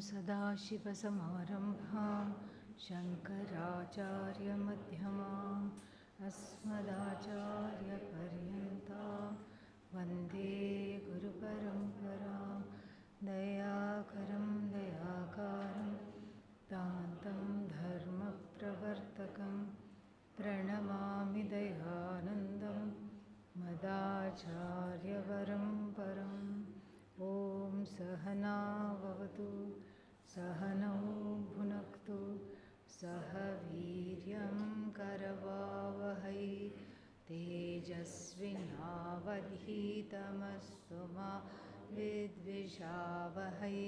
सदाशिवसमारम्भां शङ्कराचार्यमध्यमाम् अस्मदाचार्यपर्यन्तां वन्दे गुरुपरम्परां दयाकरं दयाकारं दान्तं धर्मप्रवर्तकं प्रणमामि दयानन्दं मदाचार्यवरं परम् ॐ सहना भवतु सहनौ भुनक्तु सह वीर्यं करवावहै तेजस्विनावधीतमस्तु मा विद्विषावहै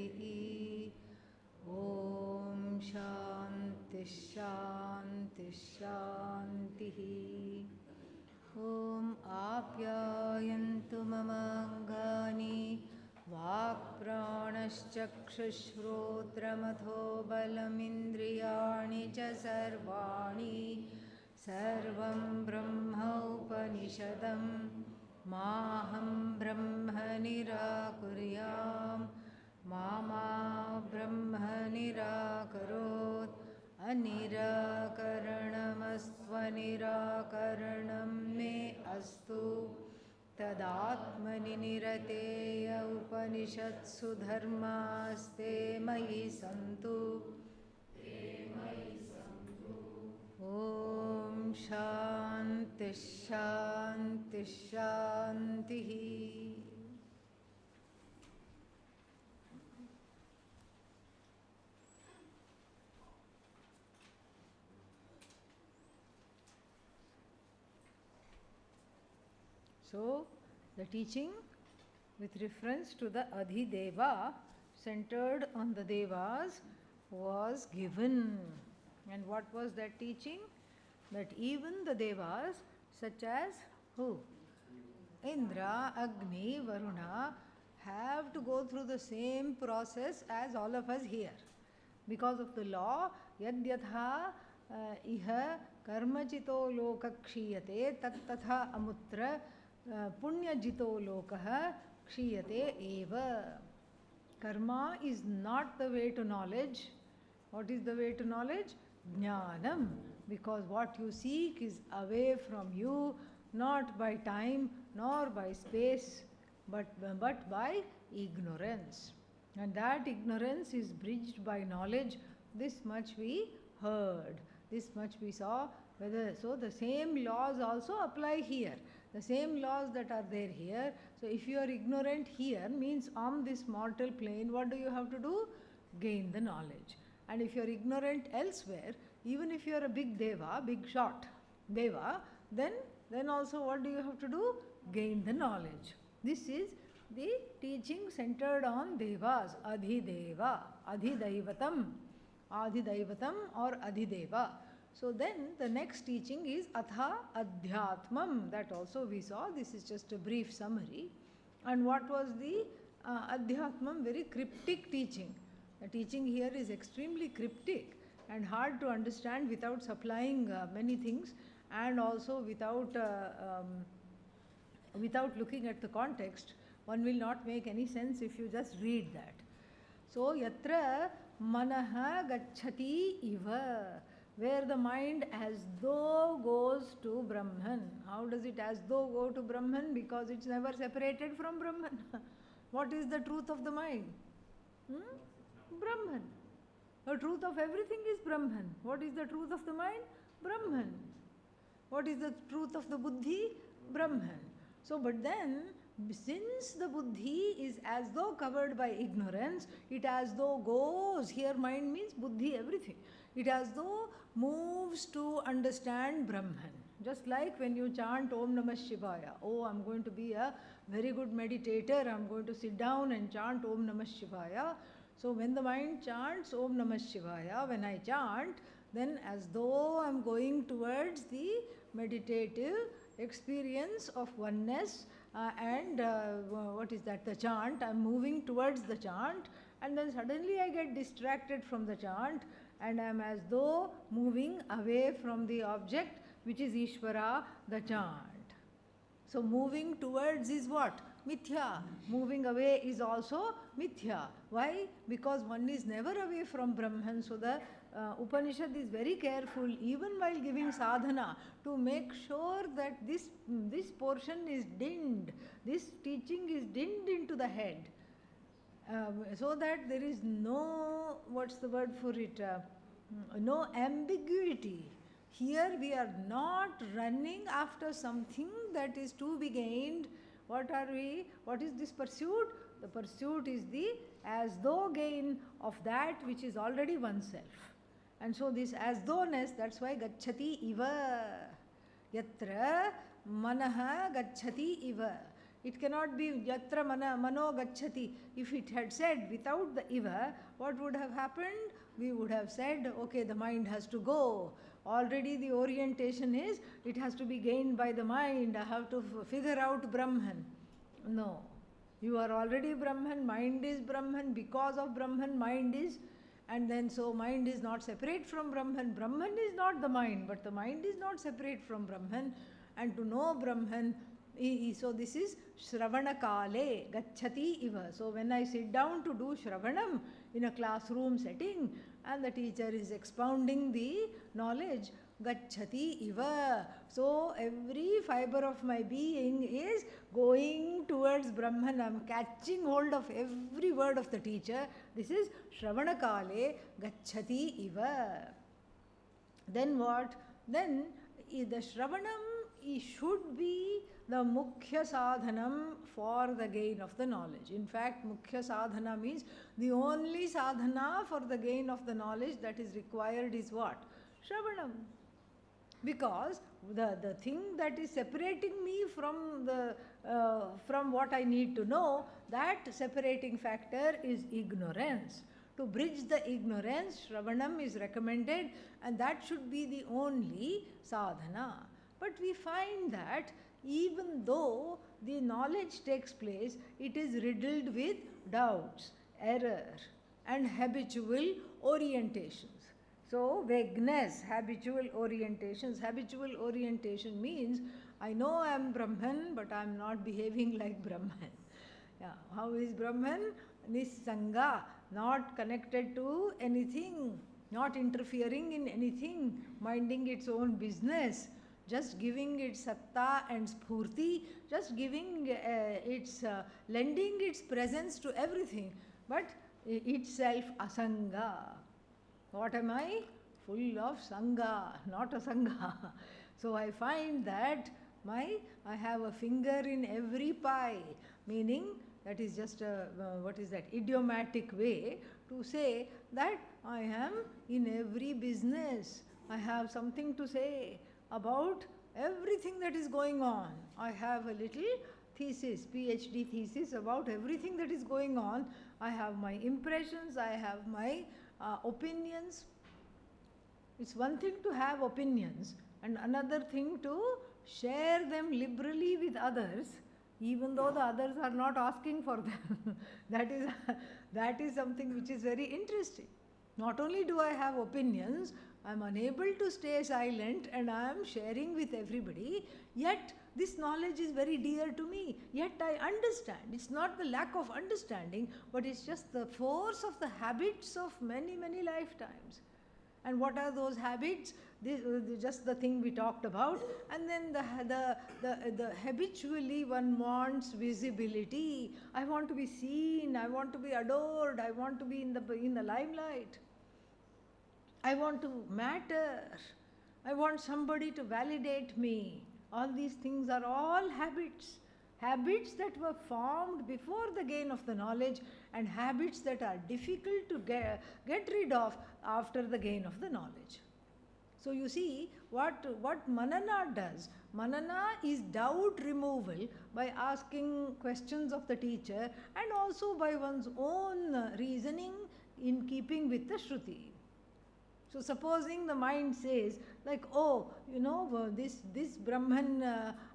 ॐ शान्ति शान्ति शान्तिः ॐ आप्यायन्तु ममाङ्गानि वाक्प्राणश्चक्षुश्रोत्रमथो बलमिन्द्रियाणि च सर्वाणि सर्वं ब्रह्म उपनिषदं माहं ब्रह्म निराकुर्यां मा ब्रह्म निराकरोत् अनिराकरणमस्त्वनिराकरणं मे अस्तु तदात्मनि निरतेय उपनिषत्सु धर्मास्ते मयि सन्तु ॐ शान्ति शान्ति शान्तिः So, the teaching with reference to the Adhideva centered on the Devas was given. And what was that teaching? That even the Devas, such as who? Indra, Agni, Varuna, have to go through the same process as all of us here. Because of the law, Yadyatha iha karmachito loka kshiyate tat tatha amutra punyajito lokah kshiyate eva. Karma is not the way to knowledge. What is the way to knowledge? Jnanam. Because what you seek is away from you, not by time nor by space, but by ignorance. And that ignorance is bridged by knowledge. This much we heard, this much we saw. So the same laws also apply here. The same laws that are there here. So if you are ignorant here, means on this mortal plane, what do you have to do? Gain the knowledge. And if you are ignorant elsewhere, even if you are a big deva, big shot deva, then also what do you have to do? Gain the knowledge. This is the teaching centered on devas, adhideva, adhidaivatam or adhideva. So then the next teaching is Atha Adhyatmam. That also we saw. This is just a brief summary. And what was the Adhyatmam? Very cryptic teaching. The teaching here is extremely cryptic and hard to understand without supplying many things, and also without looking at the context. One will not make any sense if you just read that. So yatra manaha gacchati iva, where the mind as though goes to Brahman. How does it as though go to Brahman? Because it's never separated from Brahman. What is the truth of the mind? Brahman. The truth of everything is Brahman. What is the truth of the mind? Brahman. What is the truth of the buddhi? Brahman. So, but then, since the buddhi is as though covered by ignorance, it as though goes, here mind means buddhi, everything. It as though moves to understand Brahman. Just like when you chant Om Namah Shivaya. Oh, I'm going to be a very good meditator. I'm going to sit down and chant Om Namah Shivaya. So when the mind chants Om Namah Shivaya, when I chant, then as though I'm going towards the meditative experience of oneness and what is that? The chant. I'm moving towards the chant, and then suddenly I get distracted from the chant and I'm as though moving away from the object, which is Ishvara, the chant. So moving towards is what? Mithya. Moving away is also mithya. Why? Because one is never away from Brahman. So the Upanishad is very careful, even while giving sadhana, to make sure that this portion is dinned, this teaching is dinned into the head, so that there is no, what's the word for it, no ambiguity. Here we are not running after something that is to be gained. What are we? What is this pursuit? The pursuit is the as though gain of that which is already oneself. And so this as thoughness, that's why gacchati iva. Yatra manaha gacchati iva. It cannot be yatra mano gacchati. If it had said without the iva, what would have happened? We would have said, okay, the mind has to go. Already the orientation is, it has to be gained by the mind. I have to figure out Brahman. No. You are already Brahman, mind is Brahman. Because of Brahman, mind is. And then so mind is not separate from Brahman. Brahman is not the mind, but the mind is not separate from Brahman. And to know Brahman, so this is Shravana Kale, Gacchati Iva. So when I sit down to do Shravanam in a classroom setting and the teacher is expounding the knowledge, Gacchati Iva. So every fiber of my being is going towards Brahman. I am catching hold of every word of the teacher. This is Shravana Kale, Gacchati Iva. Then what? Then the Shravanam should be the Mukhya Sadhanam for the gain of the knowledge. In fact, Mukhya Sadhana means the only sadhana for the gain of the knowledge that is required is what? Shravanam. Because the thing that is separating me from what I need to know, that separating factor is ignorance. To bridge the ignorance, Shravanam is recommended, and that should be the only sadhana. But we find that even though the knowledge takes place, it is riddled with doubts, error, and habitual orientations. So, vagueness, habitual orientations. Habitual orientation means I know I am Brahman, but I am not behaving like Brahman. Yeah. How is Brahman? Nissanga, not connected to anything, not interfering in anything, minding its own business, just giving its satta and spurti, just giving lending its presence to everything, but itself asanga. What am I? Full of sangha, not a sangha. So I find that I have a finger in every pie, meaning that is just a, idiomatic way to say that I am in every business. I have something to say about everything that is going on. I have a little thesis, PhD thesis about everything that is going on. I have my impressions, I have my opinions. It's one thing to have opinions and another thing to share them liberally with others, even though the others are not asking for them. that is something which is very interesting. Not only do I have opinions, I am unable to stay silent and I am sharing with everybody, yet this knowledge is very dear to me, yet I understand. It's not the lack of understanding, but it's just the force of the habits of many, many lifetimes. And what are those habits? Just the thing we talked about. And then the habitually one wants visibility. I want to be seen, I want to be adored, I want to be in the limelight. I want to matter. I want somebody to validate me. All these things are all habits. Habits that were formed before the gain of the knowledge and habits that are difficult to get rid of after the gain of the knowledge. So you see what manana does. Manana is doubt removal by asking questions of the teacher and also by one's own reasoning in keeping with the Shruti. So supposing the mind says like, oh, this Brahman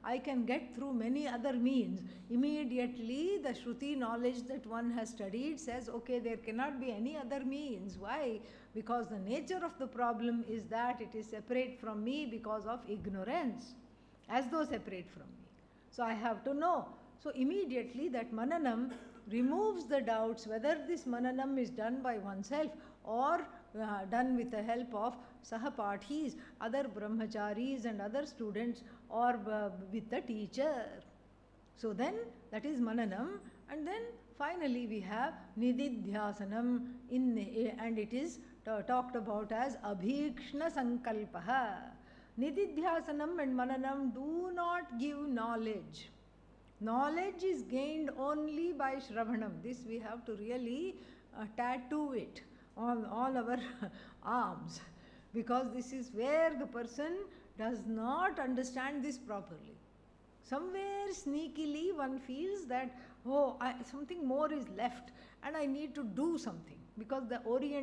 I can get through many other means. Immediately the Shruti knowledge that one has studied says, okay, there cannot be any other means. Why? Because the nature of the problem is that it is separate from me because of ignorance, as though separate from me. So I have to know So immediately that mananam removes the doubts whether this mananam is done by oneself or done with the help of sahapathis, other brahmacharis and other students, or with the teacher. So then that is mananam, and then finally we have nididhyasanam, and it is talked about as abhikshna sankalpaha. Nididhyasanam and mananam do not give knowledge. Knowledge is gained only by Shravanam. This we have to really tattoo it on all our arms, because this is where the person does not understand this properly. Somewhere sneakily one feels that, something more is left and I need to do something, because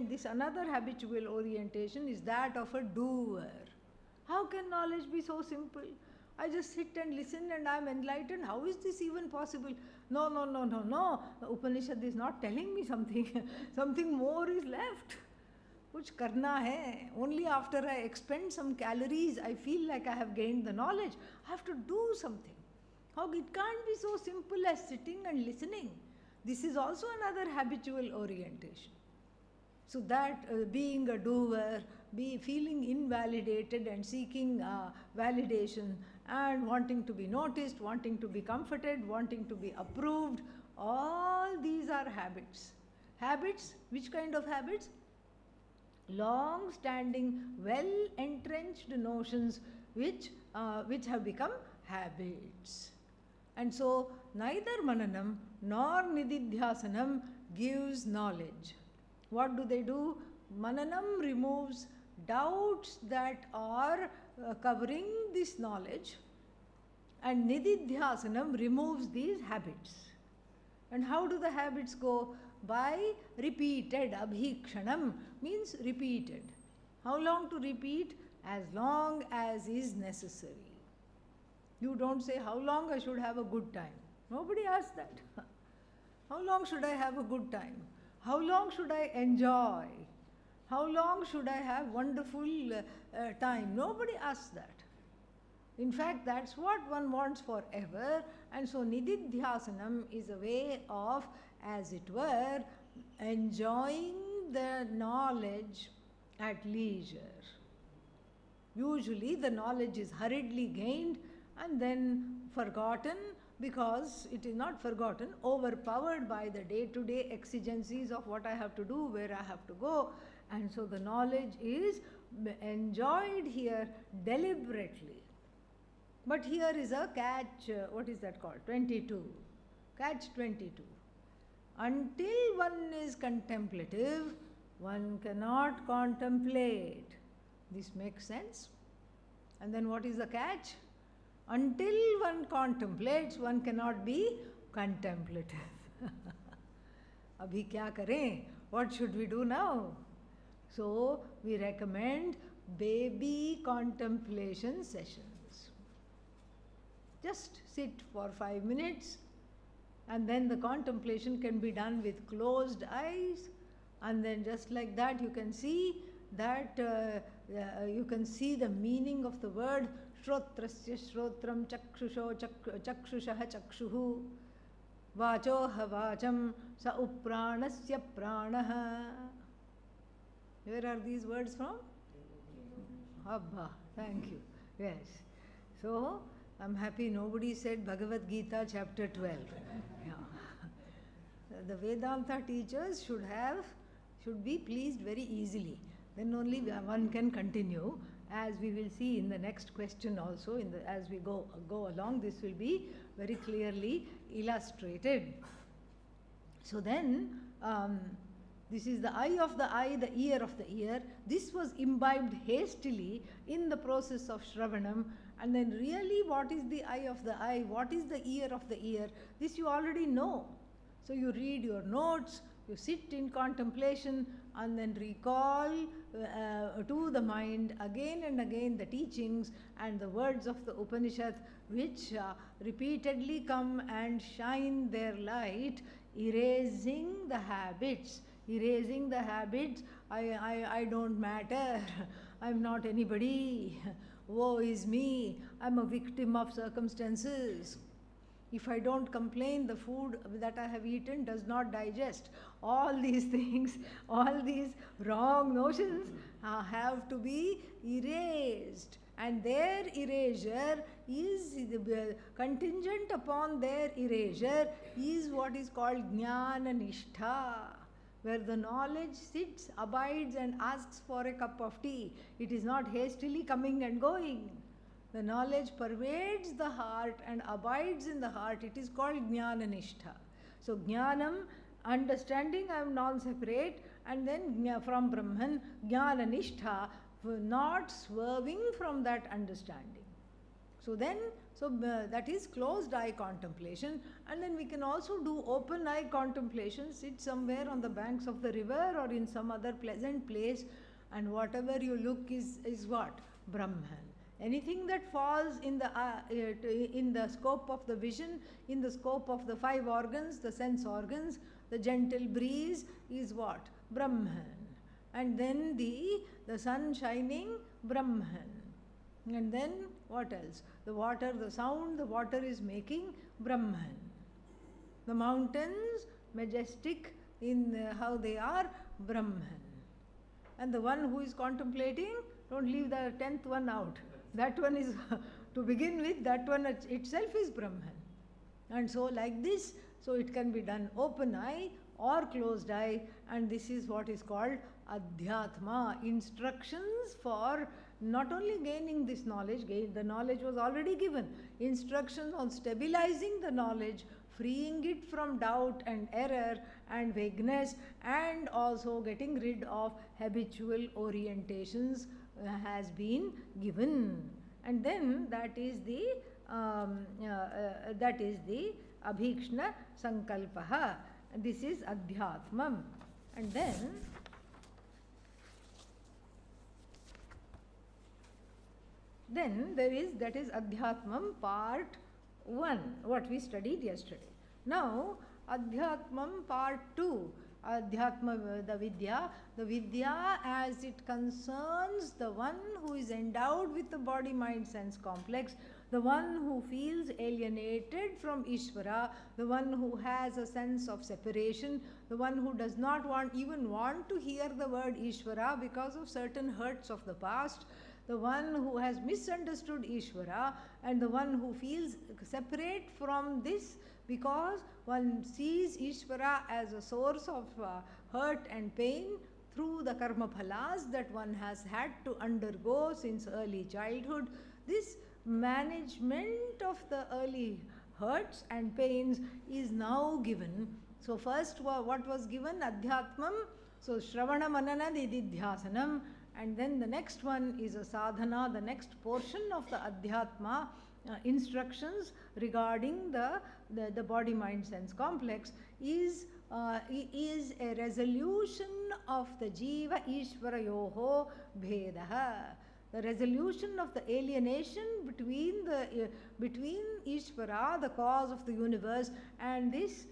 this another habitual orientation is that of a doer. How can knowledge be so simple? I just sit and listen and I am enlightened. How is this even possible? No. The Upanishad is not telling me something. Something more is left. Kuch karna hai. Only after I expend some calories, I feel like I have gained the knowledge. I have to do something. How it can't be so simple as sitting and listening. This is also another habitual orientation. So that being a doer, feeling invalidated and seeking validation, and wanting to be noticed, wanting to be comforted, wanting to be approved, all these are habits. Habits, which kind of habits? Long-standing, well-entrenched notions which have become habits. And so neither mananam nor nididhyasanam gives knowledge. What do? Mananam removes doubts that are covering this knowledge, and nididhyasanam removes these habits. And how do the habits go? By repeated. Abhikshanam means repeated. How long to repeat? As long as is necessary. You don't say, how long I should have a good time. Nobody asks that. How long should I have a good time? How long should I enjoy? How long should I have wonderful time? Nobody asks that. In fact, that's what one wants forever. And so nididhyasanam is a way of, as it were, enjoying the knowledge at leisure. Usually the knowledge is hurriedly gained and then forgotten, because it is not forgotten, overpowered by the day-to-day exigencies of what I have to do, where I have to go. And so the knowledge is enjoyed here deliberately. But here is a catch, what is that called? 22. Catch 22. Until one is contemplative, one cannot contemplate. This makes sense? And then what is the catch? Until one contemplates, one cannot be contemplative. Abhi kya kare? What should we do now? So we recommend baby contemplation sessions. Just sit for 5 minutes, and then the contemplation can be done with closed eyes, and then just like that you can see that you can see the meaning of the word shrotrasya shrotram chakshushaha chakshuhu vachoha vacham sa upranasya pranaha. Where are these words from? Abba, thank you. Yes. So I'm happy nobody said Bhagavad Gita chapter 12. Yeah. The Vedanta teachers should be pleased very easily. Then only one can continue, as we will see in the next question also. As we go along, this will be very clearly illustrated. So then, this is the eye of the eye, the ear of the ear. This was imbibed hastily in the process of Shravanam. And then really, what is the eye of the eye? What is the ear of the ear? This you already know. So you read your notes, you sit in contemplation, and then recall to the mind again and again the teachings and the words of the Upanishad, which repeatedly come and shine their light, erasing the habits. Erasing the habits, I don't matter, I'm not anybody, woe is me, I'm a victim of circumstances. If I don't complain, the food that I have eaten does not digest. All these things, all these wrong notions have to be erased. And their erasure is contingent upon their erasure is what is called Jnana Nishtha, where the knowledge sits, abides, and asks for a cup of tea. It is not hastily coming and going. The knowledge pervades the heart and abides in the heart. It is called Jnana Nishtha. So Jnanam, understanding I am non-separate, and then from Brahman, Jnana Nishtha, not swerving from that understanding. So then, that is closed eye contemplation, and then we can also do open eye contemplation, sit somewhere on the banks of the river or in some other pleasant place, and whatever you look is what? Brahman. Anything that falls in the scope of the vision, in the scope of the 5 organs, the sense organs, the gentle breeze is what? Brahman. And then the sun shining, Brahman. And then what else? The water, the sound the water is making, Brahman. The mountains, majestic in how they are, Brahman. And the one who is contemplating, don't leave the 10th one out. That one is, to begin with, that one itself is Brahman. And so like this, so it can be done open eye or closed eye, and this is what is called Adhyatma, instructions for not only gaining this knowledge, the knowledge was already given, instructions on stabilizing the knowledge, freeing it from doubt and error and vagueness, and also getting rid of habitual orientations has been given. And then that is the Abhikshna Sankalpaha. This is Adhyatmam. And then there is, that is Adhyatmam part 1, what we studied yesterday. Now Adhyatmam part 2, Adhyatma, the Vidya as it concerns the one who is endowed with the body, mind, sense complex, the one who feels alienated from Ishvara, the one who has a sense of separation, the one who does not even want to hear the word Ishvara because of certain hurts of the past, the one who has misunderstood Ishvara, and the one who feels separate from this because one sees Ishvara as a source of hurt and pain through the karma phalas that one has had to undergo since early childhood. This management of the early hurts and pains is now given. So first what was given? Adhyatmam. So Shravana Manana Nididhyasanam. And then the next one is a sadhana, the next portion of the Adhyatma instructions regarding the body, mind, sense complex is a resolution of the Jiva Ishvara Yoho Bhedaha. The resolution of the alienation between Ishvara, the cause of the universe, and this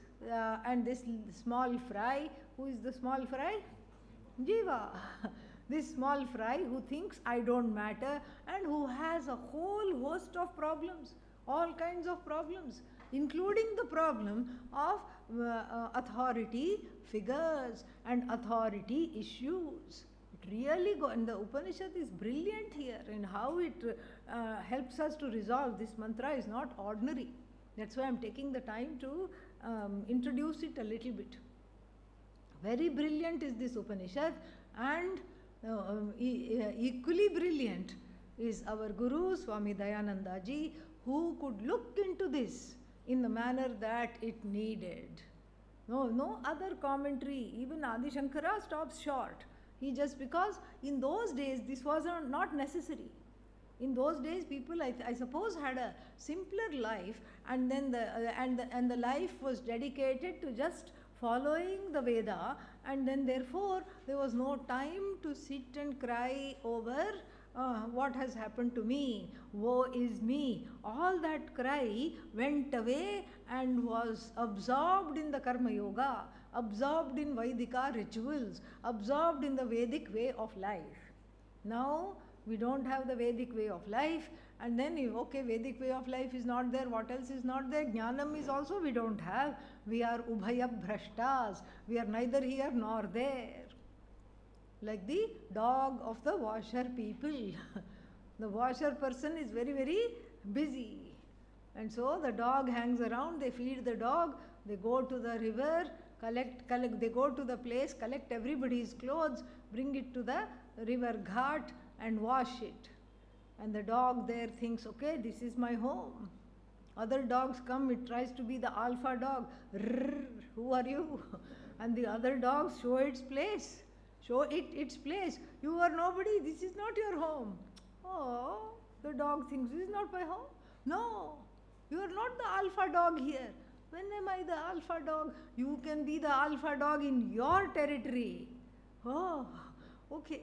small fry. Who is the small fry? Jiva. This small fry who thinks I don't matter and who has a whole host of problems, all kinds of problems, including the problem of authority figures and authority issues. It really and the Upanishad is brilliant here in how it helps us to resolve. This mantra is not ordinary. That's why I'm taking the time to introduce it a little bit. Very brilliant is this Upanishad, and equally brilliant is our Guru Swami Dayananda ji, who could look into this in the manner that it needed. No other commentary, even Adi Shankara stops short. He just, because in those days this was not necessary. In those days people I suppose had a simpler life, and then the life was dedicated to just following the Veda, and then therefore there was no time to sit and cry over what has happened to me, woe is me. All that cry went away and was absorbed in the Karma Yoga, absorbed in Vaidika rituals, absorbed in the Vedic way of life. Now We don't have the Vedic way of life. And then, okay, Vedic way of life is not there. What else is not there? Jnanam is also we don't have. We are ubhaya bhrashtas. We are neither here nor there. Like the dog of the washer people. The washer person is very, very busy. And so the dog hangs around, they feed the dog, they go to the river, collect, they go to the place, collect everybody's clothes, bring it to the river ghat and wash it. And the dog there thinks, okay, this is my home. Other dogs come, it tries to be the alpha dog. Rrr, who are you? And the other dogs show its place. Show it its place. You are nobody, this is not your home. Oh, the dog thinks, this is not my home. No, you are not the alpha dog here. When am I the alpha dog? You can be the alpha dog in your territory. Oh, okay.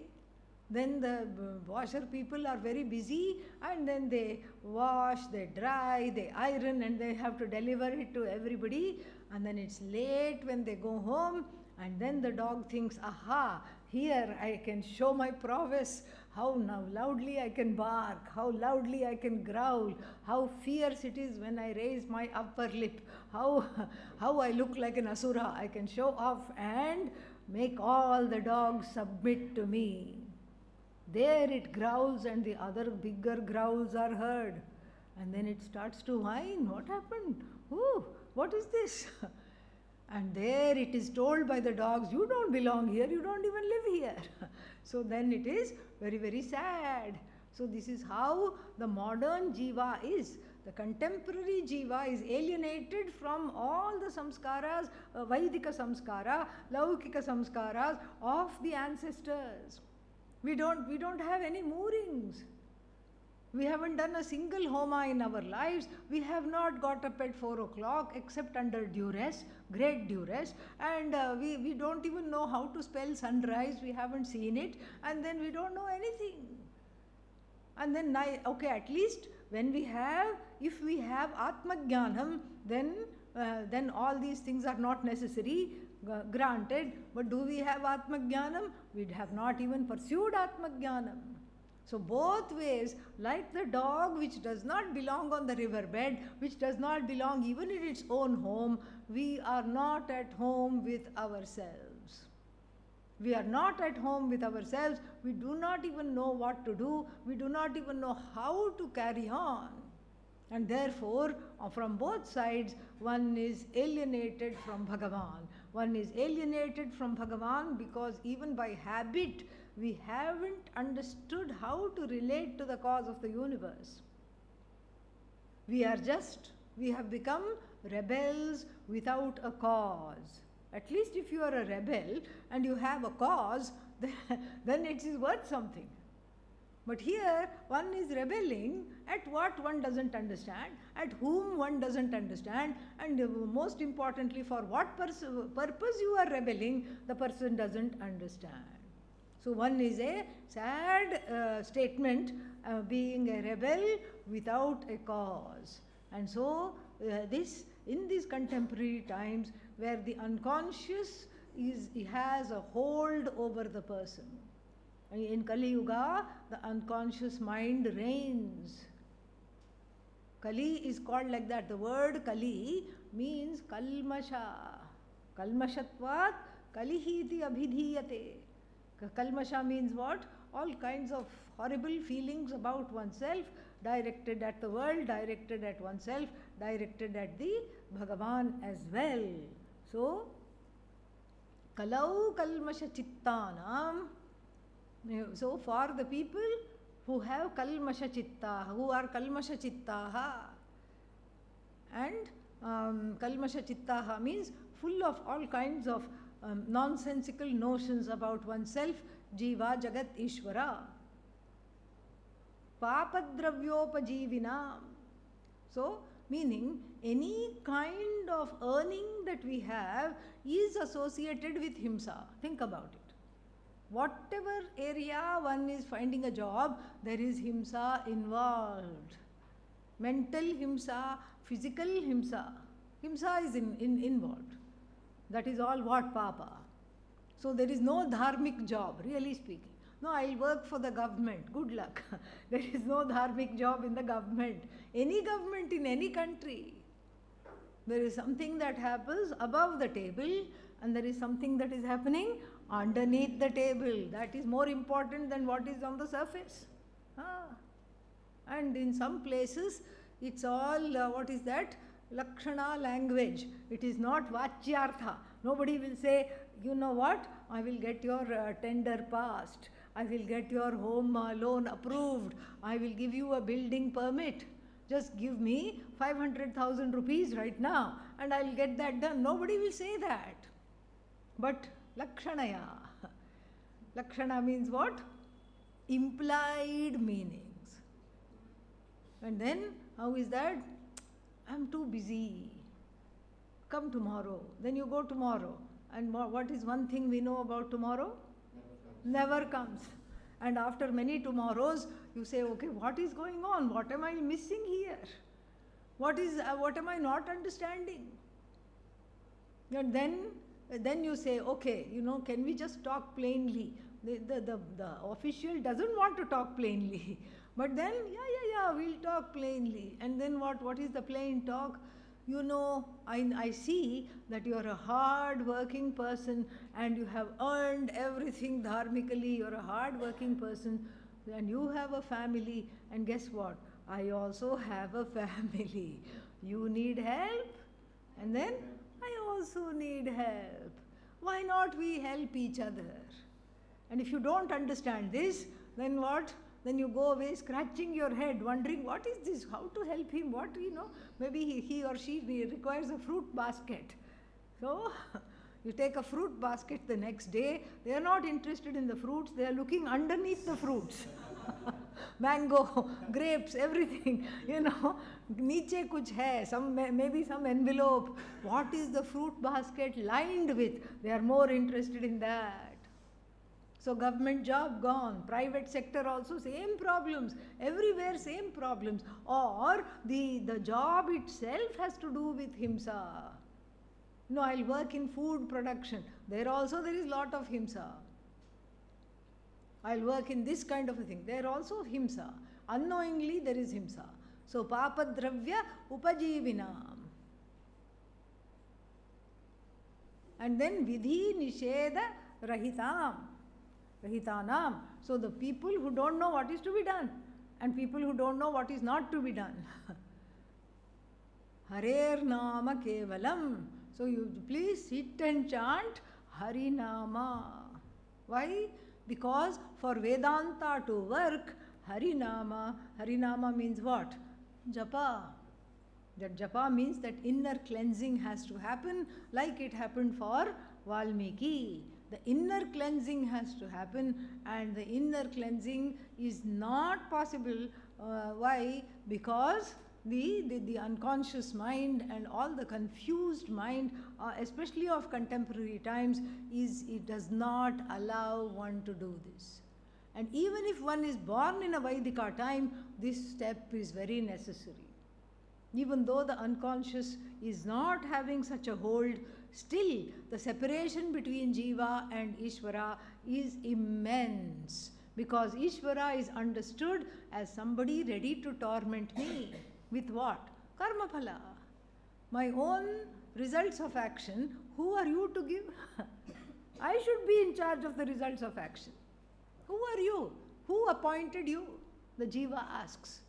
Then the washer people are very busy, and then they wash, they dry, they iron, and they have to deliver it to everybody. And then it's late when they go home, and then the dog thinks, aha, here I can show my prowess, how now loudly I can bark, how loudly I can growl, how fierce it is when I raise my upper lip, how I look like an asura. I can show off and make all the dogs submit to me. There it growls, and the other bigger growls are heard. And then it starts to whine. What happened? Ooh, what is this? And there it is told by the dogs, you don't belong here, you don't even live here. So then it is very, very sad. So this is how the modern jiva is. The contemporary jiva is alienated from all the samskaras, Vaidika samskara, Laukika samskaras of the ancestors. We don't have any moorings. We haven't done a single homa in our lives. We have not got up at 4 o'clock except under duress, great duress. And we don't even know how to spell sunrise. We haven't seen it. And then we don't know anything. And then, okay, at least when if we have Atmajnanam, then all these things are not necessary. Granted, but do we have Atmajnanam? We have not even pursued Atmajnanam. So both ways, like the dog which does not belong on the riverbed, which does not belong even in its own home, we are not at home with ourselves. We are not at home with ourselves. We do not even know what to do. We do not even know how to carry on. And therefore, from both sides, one is alienated from Bhagavan. One is alienated from Bhagavan because even by habit, we haven't understood how to relate to the cause of the universe. We have become rebels without a cause. At least if you are a rebel and you have a cause, then it is worth something. But here, one is rebelling at what one doesn't understand, at whom one doesn't understand, and most importantly, for what purpose you are rebelling, the person doesn't understand. So one is a sad statement, being a rebel without a cause. And so in these contemporary times, where the unconscious has a hold over the person. In Kali Yuga, the unconscious mind reigns. Kali is called like that. The word Kali means kalmasha. Kalmashatvat kalihiti abhidhiyate. Kalmasha means what? All kinds of horrible feelings about oneself, directed at the world, directed at oneself, directed at the Bhagavan as well. So, Kalau kalmasha chittanam. So for the people who have kalmasha chitta, who are kalmasha chittaha, and kalmasha chittaha means full of all kinds of nonsensical notions about oneself, jiva, jagat, ishvara. Papadravyopajeevinam. So, meaning any kind of earning that we have is associated with himsa. Think about it. Whatever area one is finding a job, there is himsa involved. Mental himsa, physical himsa. Himsa is involved. That is all what papa. So there is no dharmic job, really speaking. No, I'll work for the government. Good luck. There is no dharmic job in the government. Any government in any country. There is something that happens above the table and there is something that is happening underneath the table. That is more important than what is on the surface. And in some places, it's all, what is that? Lakshana language. It is not Vachyartha. Nobody will say, you know what, I will get your tender passed. I will get your home loan approved. I will give you a building permit. Just give me 500,000 rupees right now and I will get that done. Nobody will say that. But Lakshanaya. Lakshana means what? Implied meanings. And then, how is that? I'm too busy. Come tomorrow. Then you go tomorrow. And what is one thing we know about tomorrow? Never comes. And after many tomorrows, you say, okay, what is going on? What am I missing here? What am I not understanding? And then you say, okay, can we just talk plainly? The official doesn't want to talk plainly. But then, yeah, we'll talk plainly. And then what is the plain talk? I see that you are a hard-working person and you have earned everything dharmically. You're a hard-working person and you have a family. And guess what? I also have a family. You need help? And then, I also need help. Why not we help each other? And if you don't understand this, then what? Then you go away scratching your head, wondering, what is this? How to help him? Maybe he or she requires a fruit basket. So, you take a fruit basket the next day. They are not interested in the fruits. They are looking underneath the fruits. Mango, grapes, everything. Niche kuch hai, maybe some envelope. What is the fruit basket lined with? They are more interested in that. So government job gone, private sector also same problems, everywhere same problems. Or the job itself has to do with himsa. I'll work in food production. There is lot of himsa. I'll work in this kind of a thing. There also himsa. Unknowingly there is himsa. So papadravya upajeevinam. And then vidhi nisheda rahitam. Rahitanam. So the people who don't know what is to be done and people who don't know what is not to be done. Harer nama kevalam. So you please sit and chant Harinama. Why? Because for Vedanta to work, Harinama means what? Japa. That japa means that inner cleansing has to happen like it happened for Valmiki. The inner cleansing has to happen and the inner cleansing is not possible. Why? Because the unconscious mind and all the confused mind, especially of contemporary times, it does not allow one to do this. And even if one is born in a Vaidika time, this step is very necessary. Even though the unconscious is not having such a hold, still the separation between Jiva and Ishvara is immense, because Ishvara is understood as somebody ready to torment me. With what? Karma phala. My own results of action, who are you to give? I should be in charge of the results of action. Who are you? Who appointed you? The Jiva asks.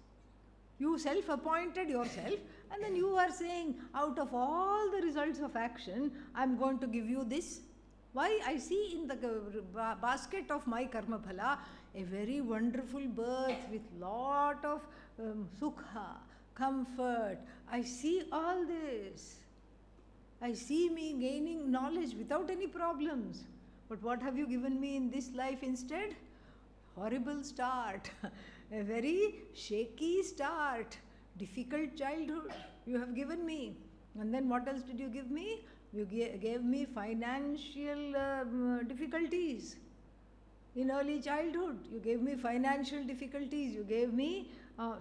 You self-appointed yourself, and then you are saying, out of all the results of action, I am going to give you this. Why? I see in the basket of my karma phala a very wonderful birth with lot of sukha, comfort. I see all this. I see me gaining knowledge without any problems. But what have you given me in this life instead? Horrible start. A very shaky start, difficult childhood you have given me. And then what else did you give me? You gave me financial difficulties in early childhood. You gave me financial difficulties. You gave me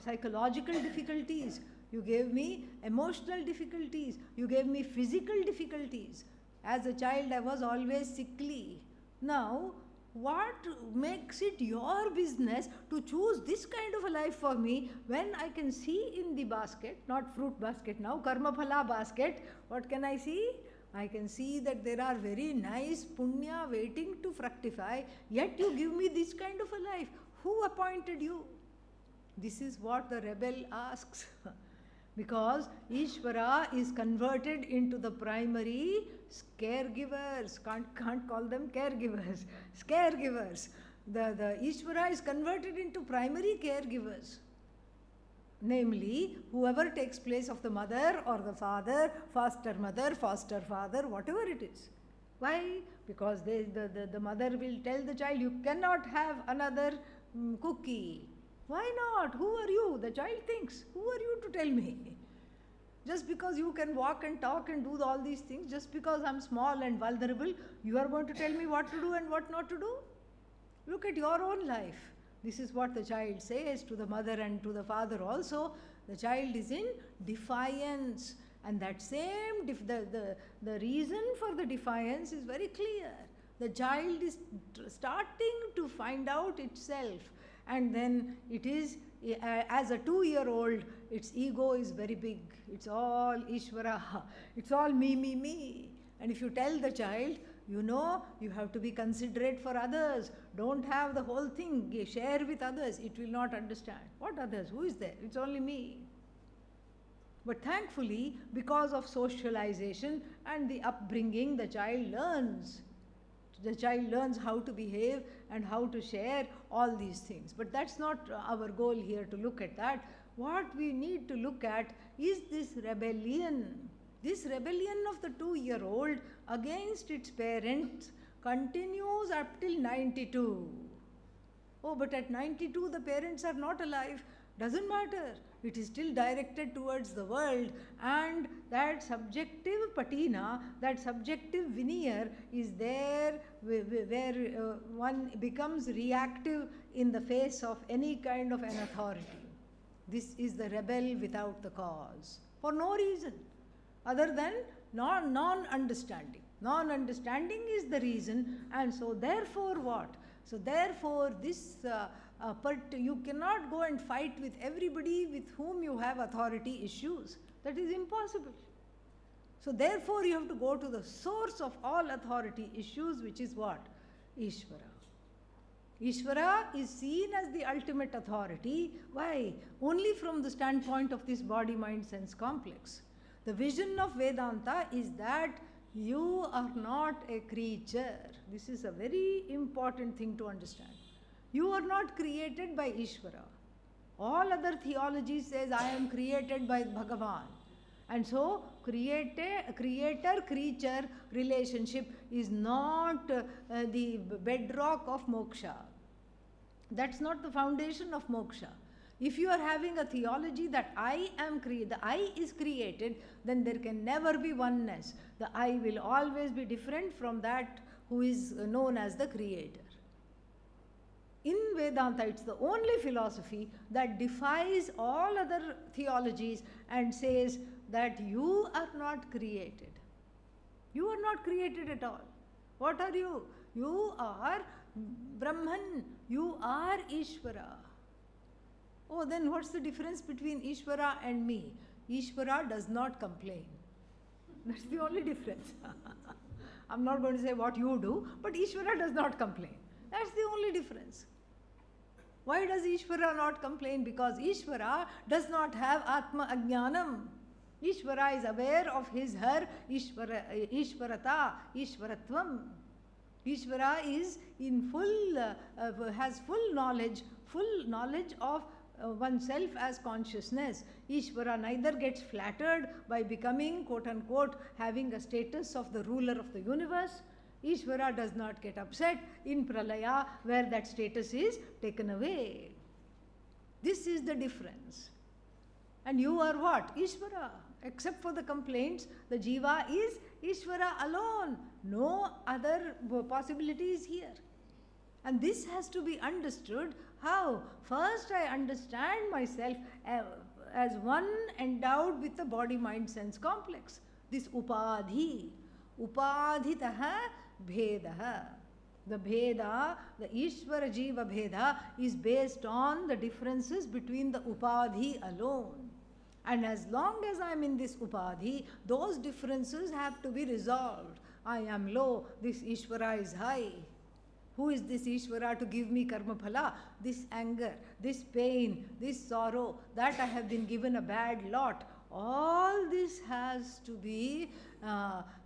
psychological difficulties. You gave me emotional difficulties. You gave me physical difficulties. As a child, I was always sickly. Now, what makes it your business to choose this kind of a life for me when I can see in the basket, not fruit basket now, karma phala basket, what can I see? I can see that there are very nice punya waiting to fructify, yet you give me this kind of a life. Who appointed you? This is what the rebel asks. Because Ishvara is converted into the primary caregivers. Can't call them caregivers. Caregivers. The Ishvara is converted into primary caregivers. Namely, whoever takes place of the mother or the father, foster mother, foster father, whatever it is. Why? Because the mother will tell the child, you cannot have another cookie. Why not? Who are you? The child thinks, who are you to tell me? Just because you can walk and talk and do all these things, just because I'm small and vulnerable, you are going to tell me what to do and what not to do? Look at your own life. This is what the child says to the mother and to the father also. The child is in defiance. And that same, the reason for the defiance is very clear. The child is starting to find out itself. And then it is, as a 2-year-old, its ego is very big. It's all Ishvara. It's all me, me, me. And if you tell the child, you know, you have to be considerate for others. Don't have the whole thing. Share with others. It will not understand. What others? Who is there? It's only me. But thankfully, because of socialization and the upbringing, the child learns. The child learns how to behave and how to share all these things. But that's not our goal here to look at that. What we need to look at is this rebellion. This rebellion of the 2-year-old against its parents continues up till 92. Oh, but at 92 the parents are not alive. Doesn't matter. It is still directed towards the world, and that subjective patina, that subjective veneer is there where one becomes reactive in the face of any kind of an authority. This is the rebel without the cause, for no reason other than non-understanding. Non-understanding is the reason, and so therefore what? So therefore this you cannot go and fight with everybody with whom you have authority issues. That is impossible. So therefore you have to go to the source of all authority issues, which is what? Ishvara. Ishvara is seen as the ultimate authority. Why? Only from the standpoint of this body, mind, sense complex. The vision of Vedanta is that you are not a creature. This is a very important thing to understand. You are not created by Ishvara. All other theology says, I am created by Bhagavan. And so, creator-creature relationship is not the bedrock of moksha. That's not the foundation of moksha. If you are having a theology that I am created, the I is created, then there can never be oneness. The I will always be different from that who is known as the creator. In Vedanta, it's the only philosophy that defies all other theologies and says that you are not created. You are not created at all. What are you? You are Brahman. You are Ishvara. Oh, then what's the difference between Ishvara and me? Ishvara does not complain. That's the only difference. I'm not going to say what you do, but Ishvara does not complain. That's the only difference. Why does Ishvara not complain? Because Ishvara does not have Atma Ajnanam. Ishvara is aware of his, her, Ishvarata, Ishvaratvam. Ishvara is in has full knowledge of oneself as consciousness. Ishvara neither gets flattered by becoming, quote unquote, having a status of the ruler of the universe. Ishvara does not get upset in pralaya where that status is taken away. This is the difference. And you are what? Ishvara. Except for the complaints, the jiva is Ishvara alone. No other possibility is here. And this has to be understood. How? First I understand myself as one endowed with the body, mind, sense complex. This upadhi. Upadhitaha bhedaha. The Bheda, the Ishvara Jiva Bheda is based on the differences between the Upadhi alone. And as long as I am in this Upadhi, those differences have to be resolved. I am low, this Ishvara is high. Who is this Ishvara to give me karma phala? This anger, this pain, this sorrow, that I have been given a bad lot. All this has to be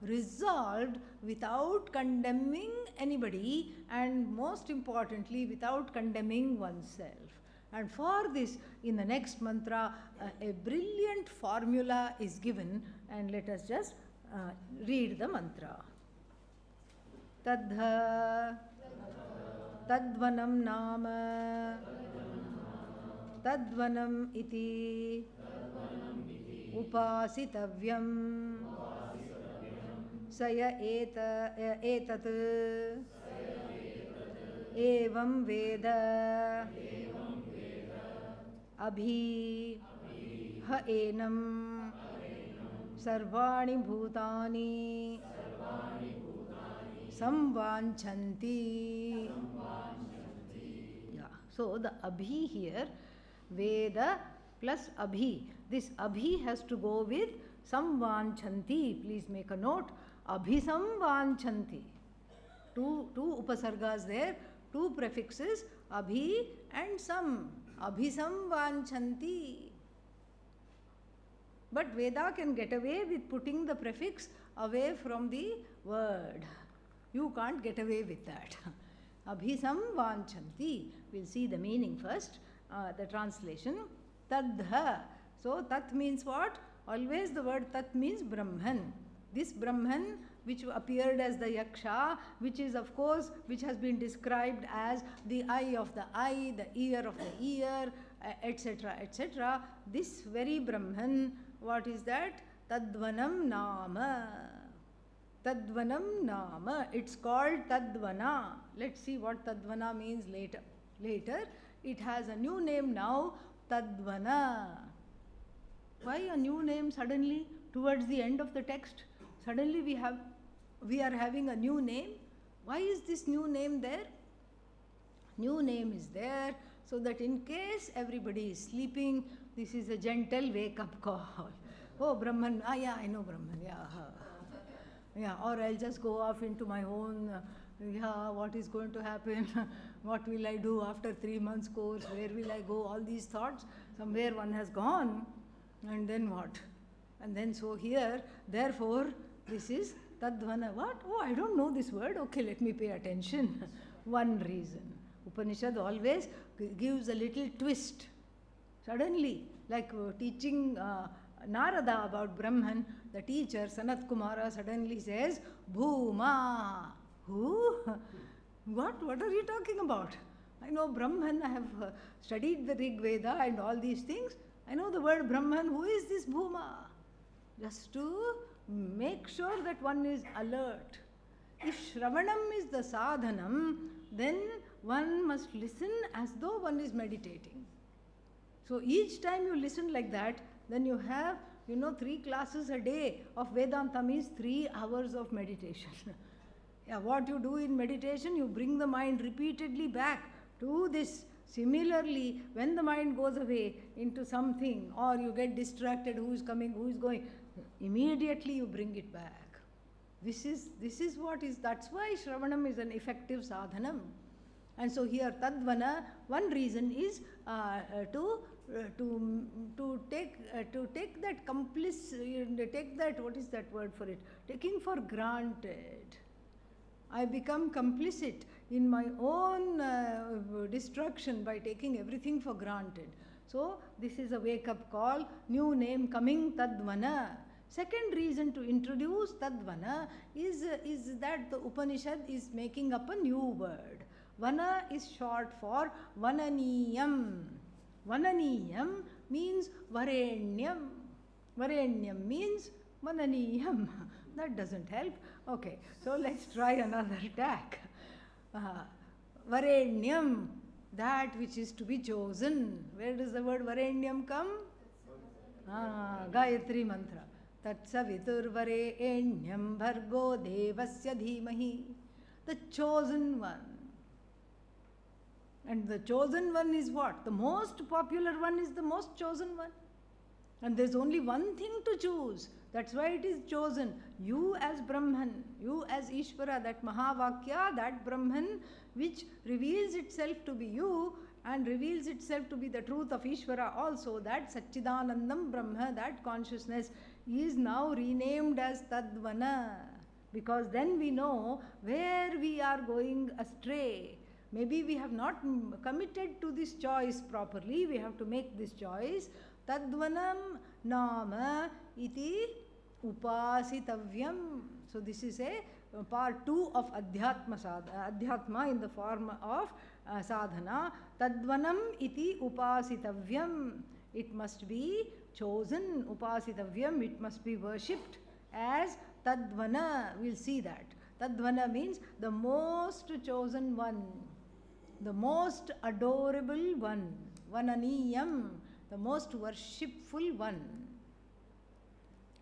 resolved without condemning anybody, and most importantly, without condemning oneself. And for this, in the next mantra, a brilliant formula is given, and let us just read the mantra. Tadha Tadvanam Nama Tadvanam iti Upasitavyam Saya etat Evam Veda Abhi Ha Enam Sarvani Bhutani Samvanchanti. Yeah. So the Abhi here, Veda plus Abhi. This Abhi has to go with Samvanchanti. Please make a note. Abhisamvanchanti. Two upasargas there, two prefixes, Abhi and Sam. Abhisamvanchanti. But Veda can get away with putting the prefix away from the word. You can't get away with that. Abhisamvanchanti. We'll see the meaning first, the translation. Tadha. So, tat means what? Always the word tat means Brahman. This Brahman, which appeared as the Yaksha, which is of course, which has been described as the eye of the eye, the ear of the ear, etc., etc. This very Brahman, what is that? Tadvanam Nama. Tadvanam Nama. It's called Tadvana. Let's see what Tadvana means later. Later, it has a new name now, Tadvana. Why a new name suddenly towards the end of the text? Suddenly we are having a new name. Why is this new name there? New name is there so that in case everybody is sleeping, this is a gentle wake-up call. Oh, Brahman, yeah, I know Brahman, yeah. Yeah, or I'll just go off into my own, what is going to happen? What will I do after 3 months course? Where will I go? All these thoughts, somewhere one has gone, and then what? And then so here, therefore, this is Tadvana. What? Oh, I don't know this word. Okay, let me pay attention. One reason. Upanishad always gives a little twist. Suddenly, like teaching Narada about Brahman, the teacher, Sanat Kumara, suddenly says, Bhuma. Who? What? What are you talking about? I know Brahman, I have studied the Rig Veda and all these things. I know the word Brahman. Who is this Bhuma? Just to make sure that one is alert. If Shravanam is the sadhanam, then one must listen as though one is meditating. So each time you listen like that, then you have, 3 classes a day of Vedanta means 3 hours of meditation. Yeah, what you do in meditation, you bring the mind repeatedly back to this. Similarly, when the mind goes away into something or you get distracted, who is coming, who is going, immediately you bring it back. This is what is, that's why Shravanam is an effective sadhanam. And so here Tadvana, one reason is to take that take that, what is that word for it? Taking for granted. I become complicit in my own destruction by taking everything for granted. So this is a wake-up call, new name coming, Tadvana. Second reason to introduce Tadvana is that the Upanishad is making up a new word. Vana is short for Vananiyam. Vananiyam means Varenyam. Varenyam means Vananiyam. That doesn't help. Okay, so let's try another tack. Varenyam, that which is to be chosen. Where does the word Varenyam come? Gayatri mantra. Tatsavitur Varenyam Bhargo Devasya Dhimahi The chosen one. And the chosen one is what? The most popular one is the most chosen one. And there's only one thing to choose. That's why it is chosen. You as Brahman, you as Ishvara, that Mahavakya, that Brahman which reveals itself to be you and reveals itself to be the truth of Ishvara also, that Satchidanandam Brahma, that consciousness is now renamed as Tadvana. Because then we know where we are going astray. Maybe we have not committed to this choice properly. We have to make this choice. Tadvanam nama iti upasitavyam. So this is a part 2 of Adhyatma in the form of sadhana. Tadvanam iti upasitavyam. It must be chosen, upasitavyam. It must be worshipped as Tadvana. We'll see that. Tadvana means the most chosen one, the most adorable one, Vananiyam, the most worshipful one.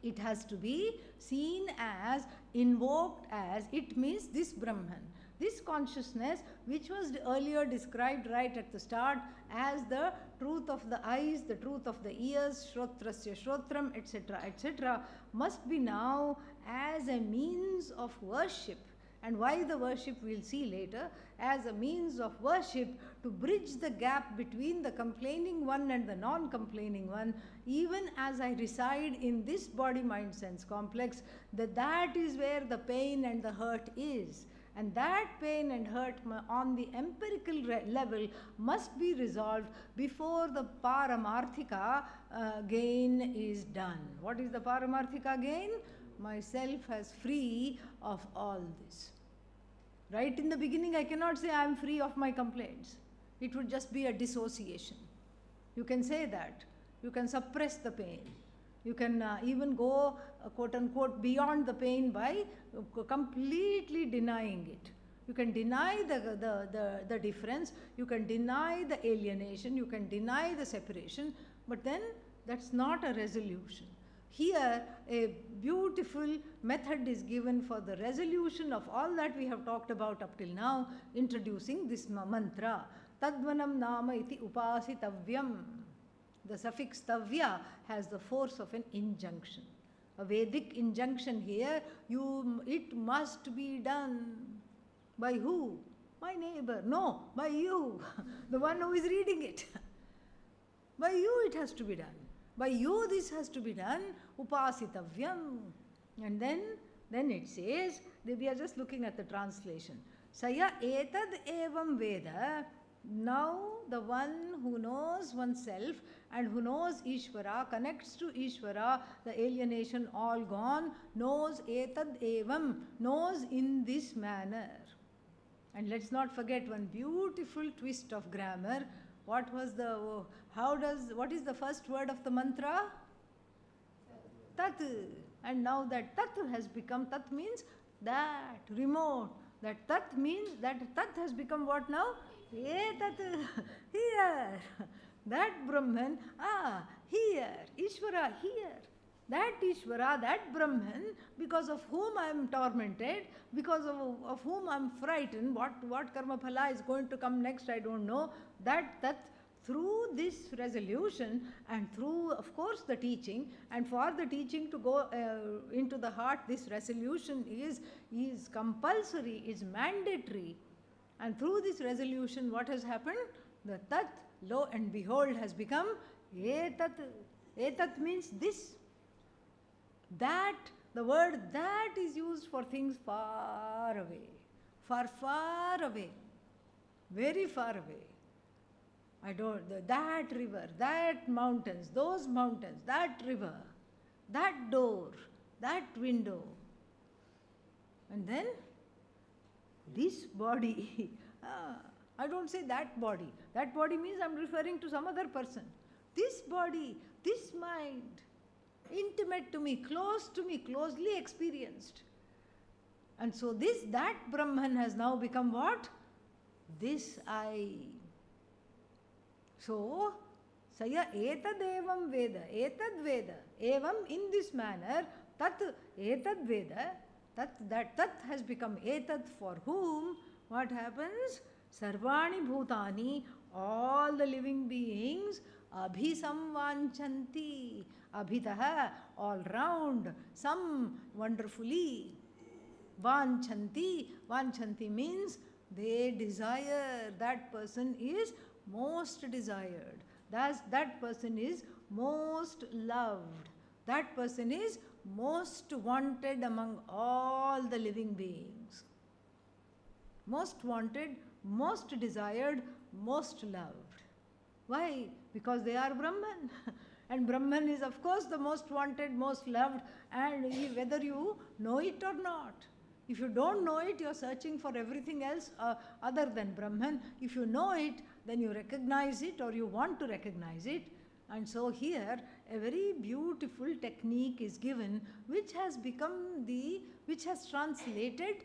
It has to be seen as, invoked as, it means this Brahman, this consciousness which was earlier described right at the start as the truth of the eyes, the truth of the ears, Shrotrasya Shrotram, etc., etc., must be now as a means of worship. And why the worship we'll see later, as a means of worship to bridge the gap between the complaining one and the non-complaining one, even as I reside in this body-mind sense complex, that is where the pain and the hurt is. And that pain and hurt on the empirical level must be resolved before the Paramarthika gain is done. What is the Paramarthika gain? Myself as free of all this. Right in the beginning, I cannot say I am free of my complaints. It would just be a dissociation. You can say that. You can suppress the pain. You can even go, quote unquote, beyond the pain by completely denying it. You can deny the difference. You can deny the alienation. You can deny the separation. But then that's not a resolution. Here, a beautiful method is given for the resolution of all that we have talked about up till now, introducing this mantra. Tadvanam nama iti upasitavyam. The suffix tavya has the force of an injunction. A Vedic injunction here, it must be done. By who? My neighbor. No, by you, the one who is reading it. By you it has to be done. By you this has to be done, upasitavyam. And then it says, we are just looking at the translation. Saya etad evam veda. Now the one who knows oneself and who knows Ishvara, connects to Ishvara, the alienation all gone, knows etad evam, knows in this manner. And let's not forget one beautiful twist of grammar. What is the first word of the mantra? Tat. And now that tat has become, tat means that, remote. That tat means, that tat has become what now? Etat, here. That Brahman, here. Ishvara, here. That Ishvara, that Brahman, because of whom I am tormented, because of whom I am frightened, what karma phala is going to come next, I don't know. That through this resolution and through, of course, the teaching, and for the teaching to go into the heart, this resolution is compulsory, is mandatory. And through this resolution, what has happened? The tat, lo and behold, has become etat. Etat means this. That, the word that is used for things far away, far away, very far away. That river, that mountains, those mountains, that river, that door, that window. And then this body, I don't say that body. That body means I'm referring to some other person. This body, this mind, intimate to me, closely experienced. And so that Brahman has now become what? This I. So, saya etad evam veda, etad veda, evam in this manner, tat etad veda, Tat has become etat, for whom what happens? Sarvani bhutani, all the living beings, abhisamvanchanti, abhitaha, all round, some wonderfully, vanchanti means they desire, that person is most desired, that person is most loved, that person is most wanted among all the living beings. Most wanted, most desired, most loved. Why? Because they are Brahman. And Brahman is, of course, the most wanted, most loved, and whether you know it or not. If you don't know it, you are searching for everything else other than Brahman. If you know it, then you recognize it, or you want to recognize it. And so here a very beautiful technique is given, which has translated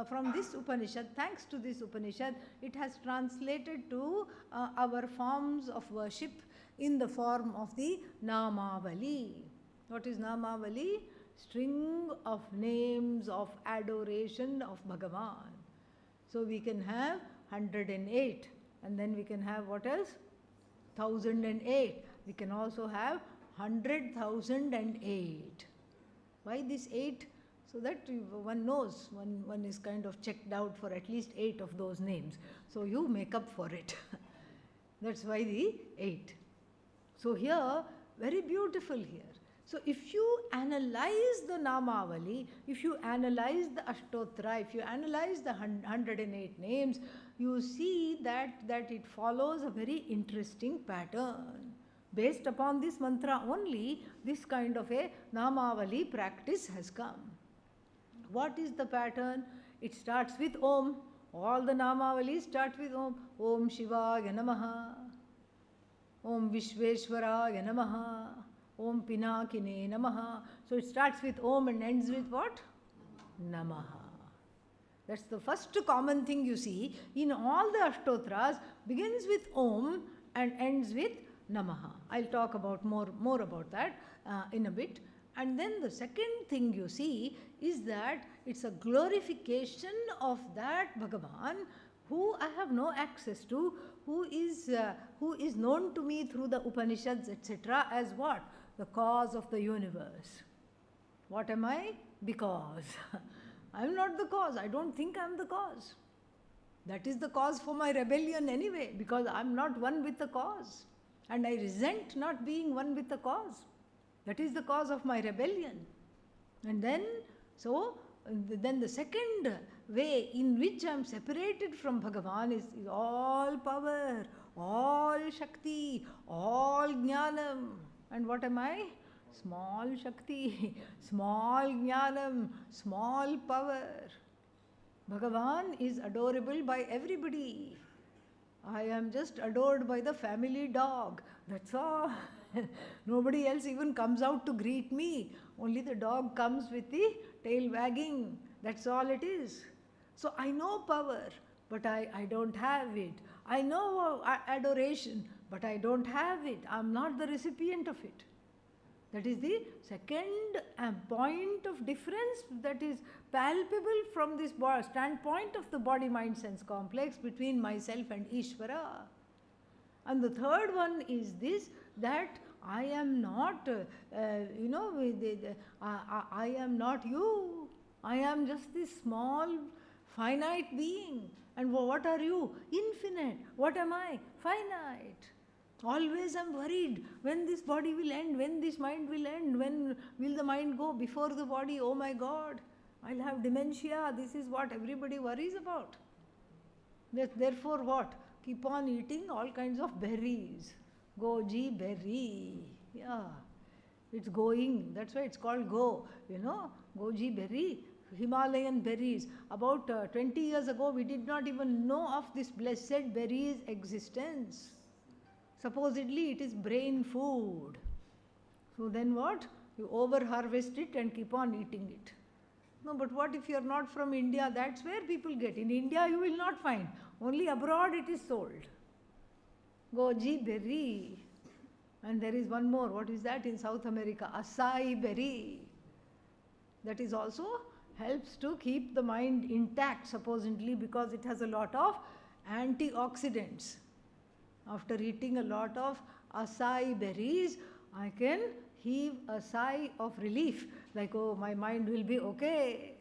from this Upanishad. Thanks to this Upanishad, it has translated to our forms of worship in the form of the Namavali. What is Namavali? String of names of adoration of Bhagavan. So we can have 108, and then we can have what else? 1008. We can also have 100,008. Why this 8? So that one knows, one is kind of checked out for at least 8 of those names. So you make up for it. That's why the 8. So here, very beautiful here. So if you analyze the Namavali, if you analyze the Ashtotra, if you analyze the 108 names, you see that it follows a very interesting pattern. Based upon this mantra only, this kind of a Namavali practice has come. What is the pattern? It starts with Om. All the Namavalis start with Om. Om Shivaya Namaha. Om Vishveshwaraya Namaha. Om Pinakine Namaha. So it starts with Om and ends with what? Namaha. That's the first common thing you see in all the Ashtotras, begins with Om and ends with Namaha. I'll talk about more about that in a bit. And then the second thing you see is that it's a glorification of that Bhagavan who I have no access to, who is known to me through the Upanishads, etc. as what? The cause of the universe. What am I? Because I am not the cause. I don't think I am the cause. That is the cause for my rebellion anyway, because I am not one with the cause. And I resent not being one with the cause. That is the cause of my rebellion. And then the second way in which I am separated from Bhagavan is all power, all Shakti, all Jnanam. And what am I? Small Shakti, small Jnanam, small power. Bhagavan is adorable by everybody. I am just adored by the family dog. That's all. Nobody else even comes out to greet me. Only the dog comes with the tail wagging. That's all it is. So I know power, but I don't have it. I know adoration, but I don't have it. I'm not the recipient of it. That is the second point of difference that is palpable from this standpoint of the body-mind-sense complex between myself and Ishvara. And the third one is this, that I am not, I am not you. I am just this small, finite being. And what are you? Infinite. What am I? Finite. Always I'm worried when this body will end, when this mind will end, when will the mind go before the body? Oh my God, I'll have dementia. This is what everybody worries about. Therefore what? Keep on eating all kinds of berries. Goji berry. Yeah, it's going. That's why it's called go. Goji berry. Himalayan berries. About 20 years ago, we did not even know of this blessed berry's existence. Supposedly it is brain food. So then what? You over harvest it and keep on eating it. No, but what if you are not from India? That's where people get. In India you will not find. Only abroad it is sold. Goji berry. And there is one more. What is that in South America? Acai berry. That is also helps to keep the mind intact, supposedly, because it has a lot of antioxidants. After eating a lot of acai berries, I can heave a sigh of relief, like, oh, my mind will be okay.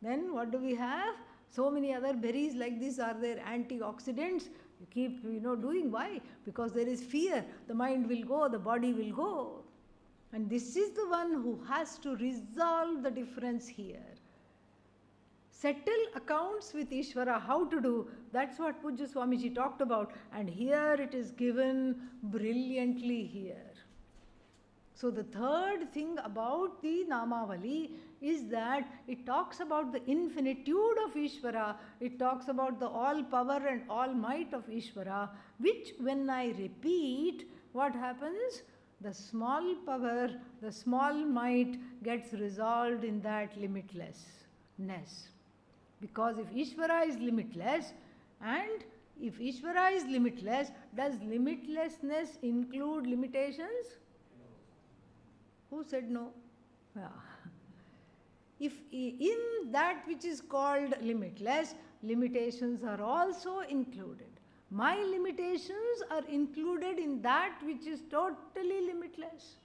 Then what do we have? So many other berries like this are there, antioxidants. You keep, doing. Why? Because there is fear. The mind will go, the body will go. And this is the one who has to resolve the difference here. Settle accounts with Ishvara, how to do, that's what Pujya Swamiji talked about. And here it is given brilliantly here. So the third thing about the Namavali is that it talks about the infinitude of Ishvara, it talks about the all power and all might of Ishvara, which when I repeat, what happens? The small power, the small might gets resolved in that limitlessness. Because if Ishvara is limitless, and if Ishvara is limitless, does limitlessness include limitations? Who said no? Yeah. If in that which is called limitless, limitations are also included. My limitations are included in that which is totally limitless.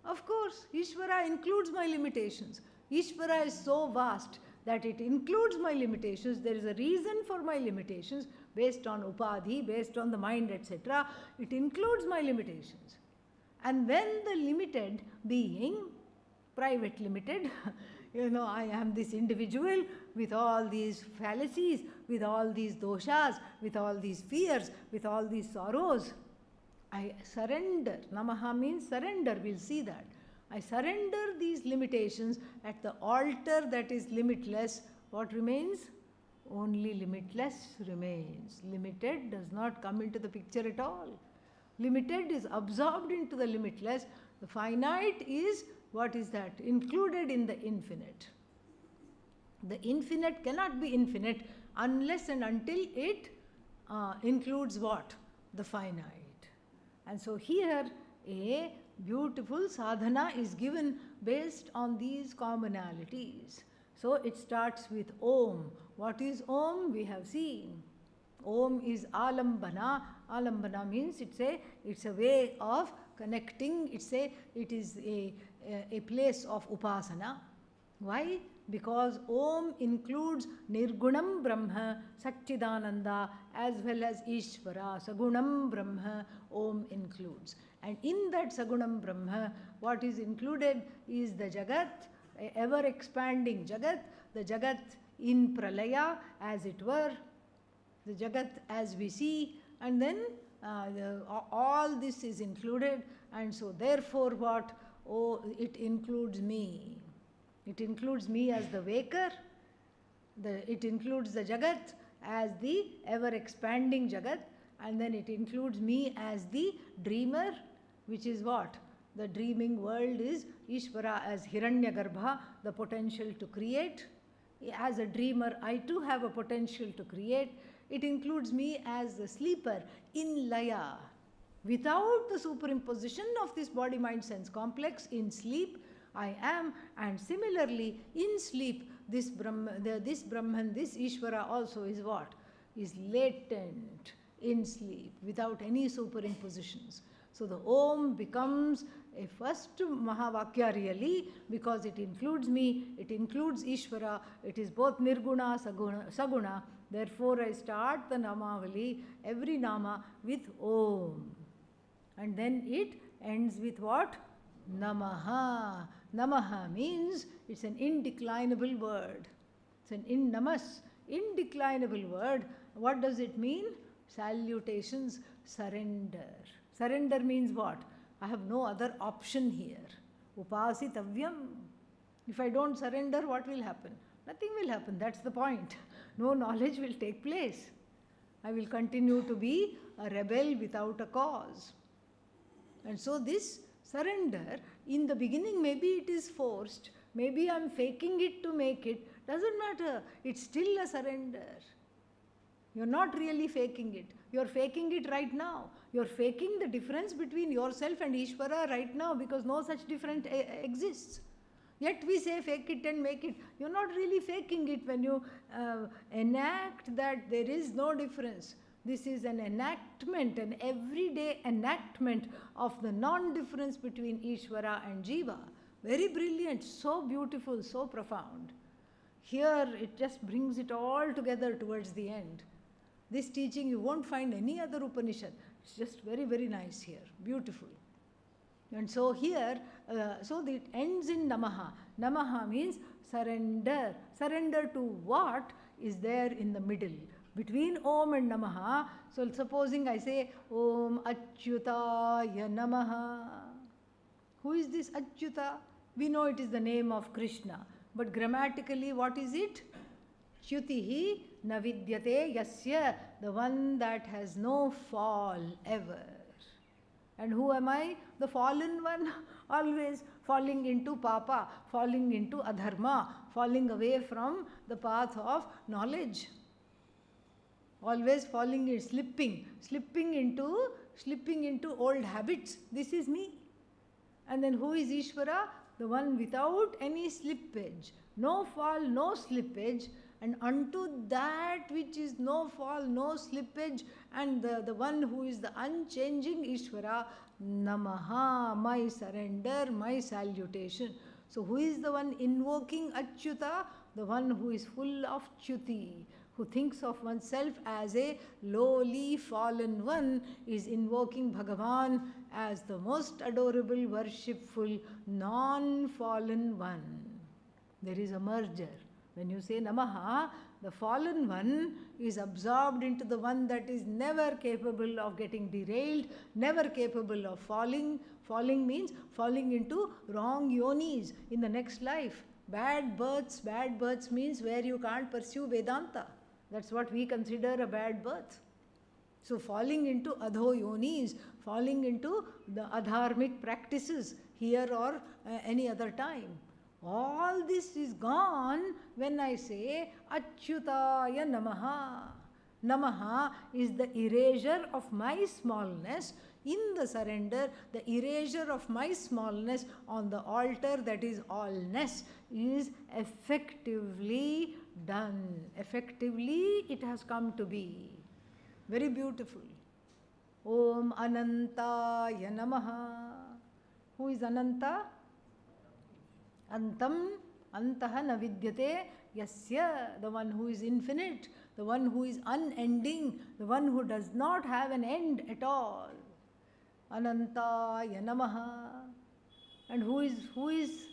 Of course, Ishvara includes my limitations. Ishvara is so vast that it includes my limitations. There is a reason for my limitations based on upadhi, based on the mind, etc. It includes my limitations. And when the limited being, private limited, I am this individual with all these fallacies, with all these doshas, with all these fears, with all these sorrows, I surrender. Namaha means surrender, we'll see that. I surrender these limitations at the altar that is limitless. What remains? Only limitless remains. Limited does not come into the picture at all. Limited is absorbed into the limitless. The finite is, what is that? Included in the infinite. The infinite cannot be infinite unless and until it includes what? The finite. And so here a beautiful sadhana is given based on these commonalities. So it starts with Om. What is Om? We have seen. Om is alambana. Alambana means it's a way of connecting. It is a place of upasana. Why? Because Om includes Nirgunam Brahma, Satchidananda, as well as Ishvara. Sagunam Brahma, Om includes. And in that Sagunam Brahma, what is included is the Jagat, ever expanding Jagat, the Jagat in Pralaya, as it were, the Jagat as we see, and then all this is included, and so therefore what? Oh, it includes me. It includes me as the waker, it includes the Jagat as the ever expanding Jagat, and then it includes me as the dreamer, which is what? The dreaming world is Ishvara as Hiranyagarbha, the potential to create. As a dreamer, I too have a potential to create. It includes me as the sleeper in Laya. Without the superimposition of this body-mind-sense complex, in sleep I am, and similarly in sleep this Brahman, this Ishvara also is what? Is latent in sleep without any superimpositions. So the Om becomes a first Mahavakya really, because it includes me, it includes Ishvara, it is both Nirguna, Saguna. Therefore I start the Namavali, every Nama with Om. And then it ends with what? Namaha. Namaha means it's an indeclinable word. It's an namas, indeclinable word. What does it mean? Salutations, surrender. Surrender means what? I have no other option here. Upasitavyam. If I don't surrender, what will happen? Nothing will happen. That's the point. No knowledge will take place. I will continue to be a rebel without a cause. And so this surrender, in the beginning maybe it is forced, maybe I am faking it to make it, doesn't matter. It's still a surrender. You're not really faking it. You're faking it right now. You're faking the difference between yourself and Ishvara right now, because no such difference exists. Yet we say fake it and make it. You're not really faking it when you enact that there is no difference. This is an enactment, an everyday enactment of the non-difference between Ishvara and Jiva. Very brilliant, so beautiful, so profound. Here it just brings it all together towards the end. This teaching you won't find any other Upanishad. It's just very, very nice here. Beautiful. And so here, so it ends in Namaha. Namaha means surrender. Surrender to what is there in the middle. Between Om and Namaha, so supposing I say Om Achyutaya Namaha. Who is this Achyuta? We know it is the name of Krishna. But grammatically, what is it? Achyutihi Navidyate Yasya, the one that has no fall ever. And who am I? The fallen one, always falling into papa, falling into adharma, falling away from the path of knowledge. Always falling in, slipping into old habits. This is me. And then who is Ishvara? The one without any slippage. No fall, no slippage. And unto that which is no fall, no slippage, and the one who is the unchanging Ishvara, Namaha, my surrender, my salutation. So who is the one invoking Achyuta? The one who is full of Chuti, who thinks of oneself as a lowly fallen one, is invoking Bhagavan as the most adorable, worshipful, non-fallen one. There is a merger. When you say Namaha, the fallen one is absorbed into the one that is never capable of getting derailed, never capable of falling. Falling means falling into wrong yonis in the next life. Bad births means where you can't pursue Vedanta. That's what we consider a bad birth. So falling into adho yonis, falling into the adharmic practices here or any other time. All this is gone when I say Achyutaya Namaha. Namaha is the erasure of my smallness in the surrender. The erasure of my smallness on the altar that is allness is effectively done. Effectively it has come to be. Very beautiful. Om Anantaya Namaha. Who is Ananta? Antam, Antaha Navidyate Yasya, the one who is infinite, the one who is unending, the one who does not have an end at all. Anantaya Namaha. And who is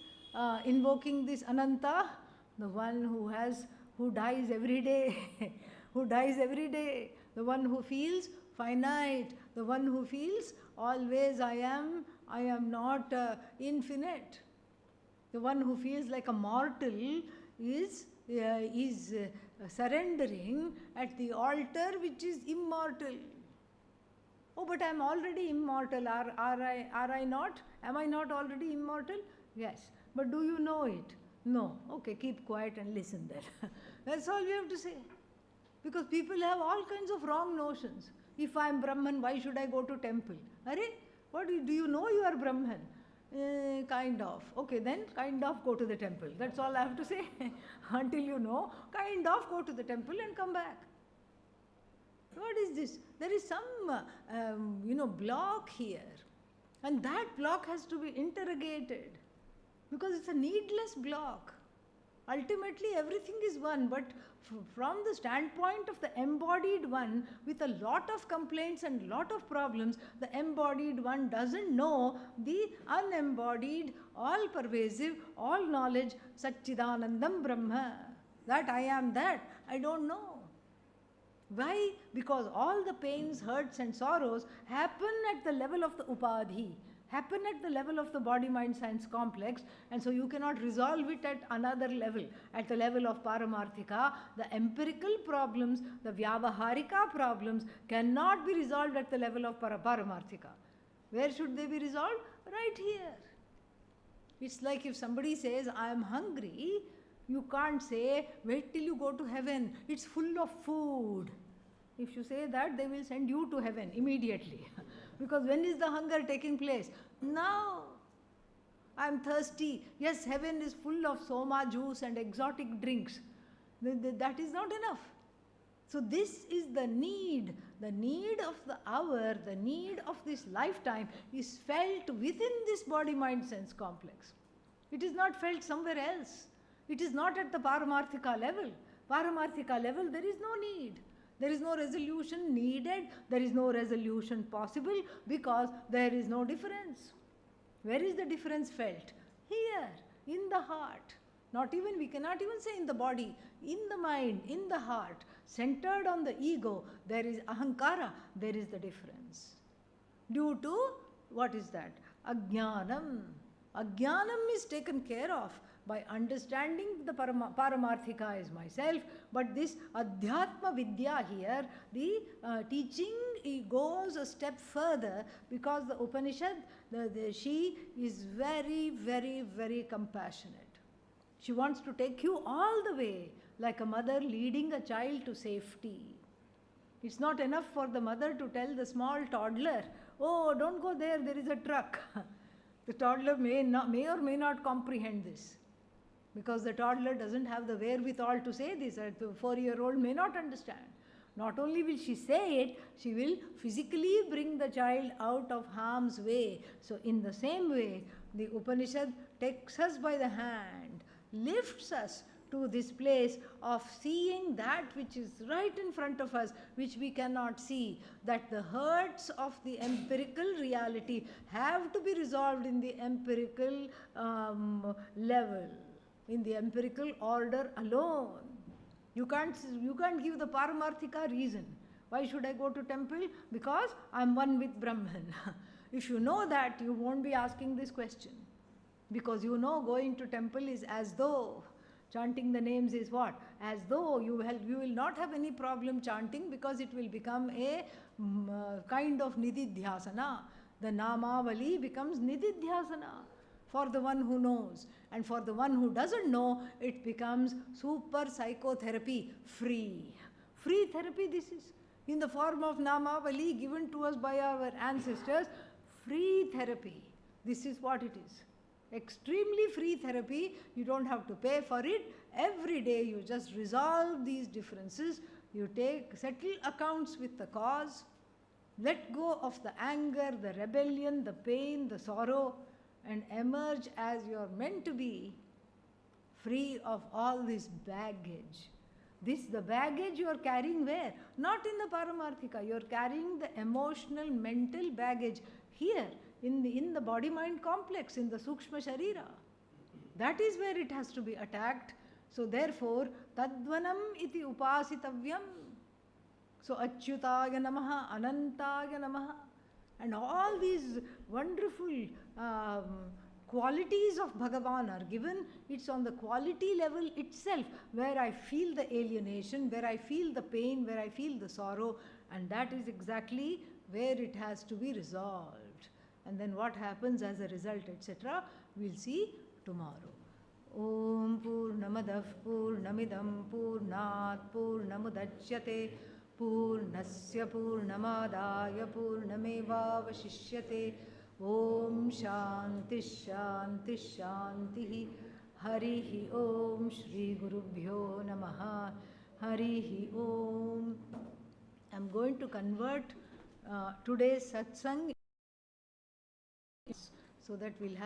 invoking this Ananta? The one who dies every day, who dies every day, the one who feels finite, the one who feels always I am not infinite. The one who feels like a mortal is surrendering at the altar which is immortal. Oh, but I am already immortal. Are I not? Am I not already immortal? Yes. But do you know it? No. Okay, keep quiet and listen then. That's all we have to say. Because people have all kinds of wrong notions. If I am Brahman, why should I go to temple? Are what do you know you are Brahman? Kind of. Okay, then kind of go to the temple. That's all I have to say. Until you know, kind of go to the temple and come back. What is this? There is some, block here. And that block has to be interrogated. Because it's a needless block. Ultimately, everything is one, but from the standpoint of the embodied one, with a lot of complaints and lot of problems, the embodied one doesn't know the unembodied, all-pervasive, all-knowledge, Satchidanandam Brahma. That I am that. I don't know. Why? Because all the pains, hurts and sorrows happen at the level of the upadhi, happen at the level of the body-mind-science complex, and so you cannot resolve it at another level, at the level of paramarthika. The empirical problems, the vyavaharika problems cannot be resolved at the level of paramarthika. Where should they be resolved? Right here. It's like if somebody says, I am hungry, you can't say, wait till you go to heaven, it's full of food. If you say that, they will send you to heaven immediately. Because when is the hunger taking place? Now. I am thirsty. Yes, heaven is full of soma juice and exotic drinks. That is not enough. So this is the need of the hour, the need of this lifetime is felt within this body, mind, sense complex. It is not felt somewhere else. It is not at the Paramarthika level. Paramarthika level, there is no need. There is no resolution needed. There is no resolution possible because there is no difference. Where is the difference felt? Here, in the heart. We cannot even say in the body, in the mind, in the heart, centered on the ego, there is ahankara, there is the difference. Due to, what is that? Ajnanam. Ajnanam is taken care of by understanding the Paramarthika is myself, but this Adhyatma Vidya here, the teaching goes a step further because the Upanishad, she is very, very, very compassionate. She wants to take you all the way, like a mother leading a child to safety. It's not enough for the mother to tell the small toddler, oh, don't go there, there is a truck. The toddler may or may not comprehend this, because the toddler doesn't have the wherewithal to say this. A 4-year-old may not understand. Not only will she say it, she will physically bring the child out of harm's way. So in the same way, the Upanishad takes us by the hand, lifts us to this place of seeing that which is right in front of us, which we cannot see, that the hurts of the empirical reality have to be resolved in the empirical level, in the empirical order alone. You can't give the Paramarthika reason. Why should I go to temple? Because I am one with Brahman. If you know that, you won't be asking this question. Because you know going to temple is as though chanting the names is what? As though you will not have any problem chanting, because it will become a kind of nididhyasana. The namavali becomes nididhyasana for the one who knows. And for the one who doesn't know, it becomes super psychotherapy, free. Free therapy this is. In the form of namavali given to us by our ancestors, free therapy. This is what it is. Extremely free therapy. You don't have to pay for it. Every day you just resolve these differences. You settle accounts with the cause. Let go of the anger, the rebellion, the pain, the sorrow, and emerge as you're meant to be, free of all this baggage. The baggage you are carrying where? Not in the Paramarthika. You are carrying the emotional, mental baggage here, in the body-mind complex, in the Sukshma Sharira. That is where it has to be attacked. So therefore, Tadvanam iti upasitavyam. So Achyutaya Namaha, Anantaya Namaha. And all these wonderful qualities of Bhagavan are given. It's on the quality level itself where I feel the alienation, where I feel the pain, where I feel the sorrow, and that is exactly where it has to be resolved. And then what happens as a result, etc., we'll see tomorrow. Om Purnamadav Purnamidam Purnat Purnamudachyate Purnasya Purnamadaya Purnamevavashishyate. Om Shanti Shanti Shanti. Harihi Om Shri Gurubhyo Namaha. Harihi Om. I'm going to convert today's satsang so that we'll have